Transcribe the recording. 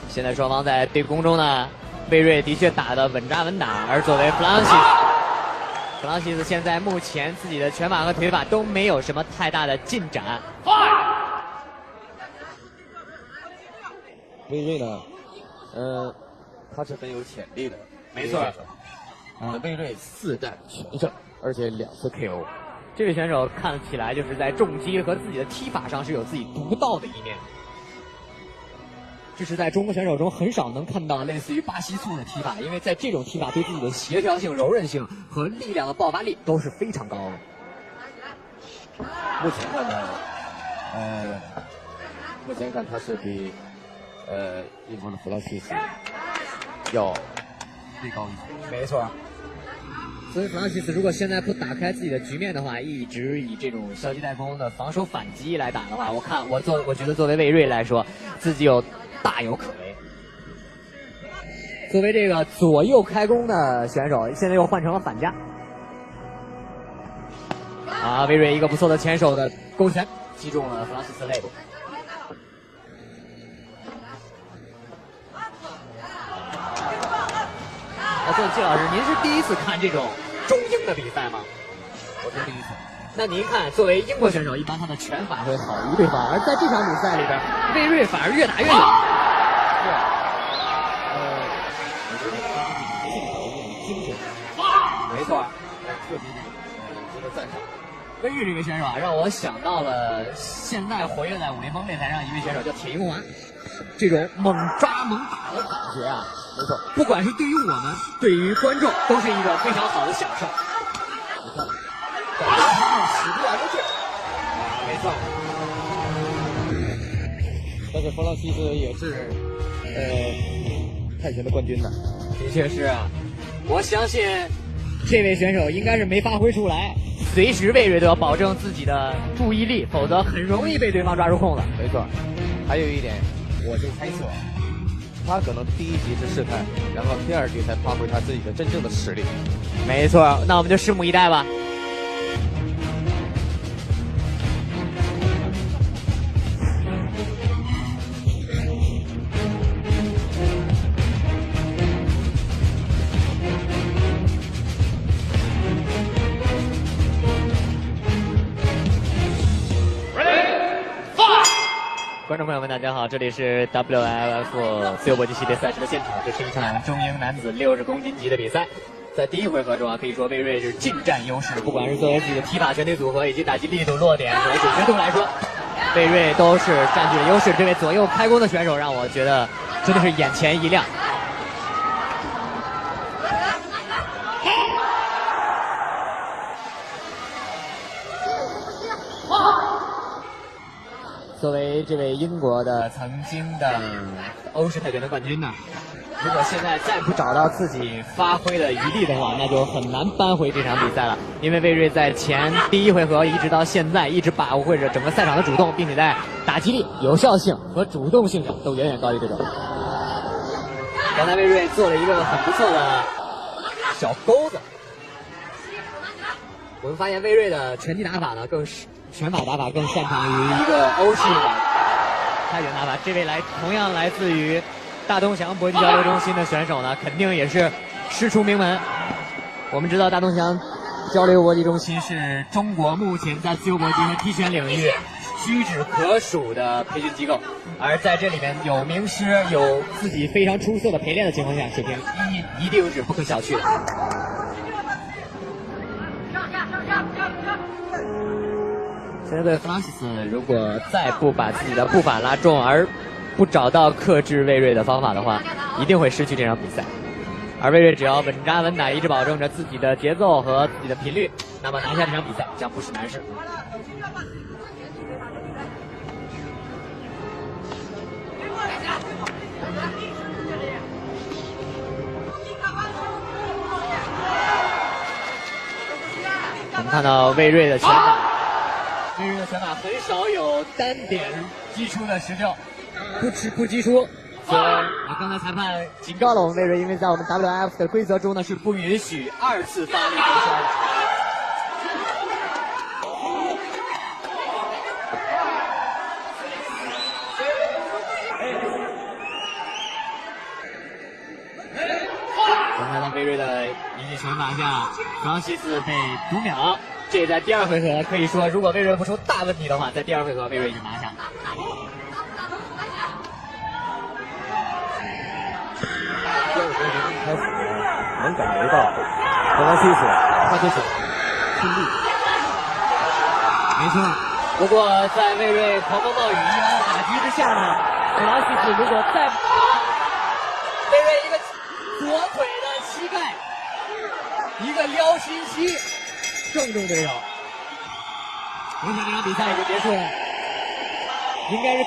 现在双方在对攻中呢，魏睿的确打得稳扎稳打，而作为弗朗西斯现在目前自己的拳法和腿法都没有什么太大的进展。魏睿呢，他是很有潜力的，没错。魏睿4战全胜，而且2次 KO。这位选手看起来就是在重击和自己的踢法上是有自己独到的一面。这是在中国选手中很少能看到类似于巴西醋的踢法，因为在这种踢法对自己的协调性、柔韧性和力量的爆发力都是非常高的。目前看呢，目前看他是比英国的弗朗西斯要最高一些。没错。所以弗朗西斯如果现在不打开自己的局面的话，一直以这种消极怠工的防守反击来打的话，我觉得作为魏睿来说，自己大有可为。作为这个左右开弓的选手，现在又换成了反架。魏睿一个不错的前手的勾拳，击中了弗朗西斯肋部。所以季老师，您是第一次看这种中英的比赛吗？我是第一次。那您看，作为英国选手，一般他的拳法会好于对方，而在这场比赛里边，魏睿反而越打越远。没错，特别值得赞赏。魏睿这个选手啊，让我想到了现在活跃在武林风擂台上一位选手叫铁英华，这种猛抓猛打的感觉啊，没错，不管是对于我们，对于观众，都是一个非常好的享受。你看，使不完的劲，没错。但是弗朗西斯也是泰拳的冠军呢。的确是啊，我相信这位选手应该是没发挥出来，随时魏睿都要保证自己的注意力，否则很容易被对方抓住空子。没错，还有一点，我就猜测，他可能第一局是试探，然后第2局才发挥他自己的真正的实力。没错，那我们就拭目以待吧。观众朋友们，大家好，这里是 WLF 自由搏击系列赛事的现场，这是一场中英男子60公斤级的比赛。在第一回合中啊，可以说魏睿是尽占优势，不管是作为自己的踢法、拳腿组合以及打击力度、落点和准确度来说，魏睿都是占据了优势。这位左右开弓的选手让我觉得真的是眼前一亮。作为这位英国的曾经的欧式泰拳的冠军呢，如果现在再不找到自己发挥的余地的话，那就很难扳回这场比赛了。因为魏睿在第一回合一直到现在，一直把握着整个赛场的主动，并且在打击力、有效性和主动性上都远远高于对手。刚才魏睿做了一个很不错的小钩子。我们发现魏睿的拳击打法呢，拳法打法更擅长于一个欧式的泰拳打法。这位同样来自于大东翔搏击交流中心的选手呢，肯定也是师出名门。我们知道大东翔交流搏击中心是中国目前在自由搏击和踢拳领域屈指可数的培训机构，而在这里面有名师，有自己非常出色的陪练的情况下，水平一定是不可小觑的。现在对弗朗西斯，如果再不把自己的步伐拉重，而不找到克制魏睿的方法的话，一定会失去这场比赛。而魏睿只要稳扎稳打，一直保证着自己的节奏和自己的频率，那么拿下这场比赛将不是难事。我们看到魏睿的拳法。魏睿的拳法很少有单点击出的时候，不击出。所以刚才裁判警告了我们魏睿，因为在我们 WF 的规则中呢是不允许2次发力攻击。才在威瑞的一记拳法下，弗朗西斯被读秒。这在第二回合可以说，如果威瑞不出大问题的话，在第二回合威瑞就拿下。第二回合一开始能感觉到弗朗西斯他这种拼力，没错。不过在威瑞狂风暴雨一样打击之下呢，弗朗西斯如果再威瑞一个左腿的膝盖，一个撩心膝，正中对手。目前这场比赛已经结束了，应该是。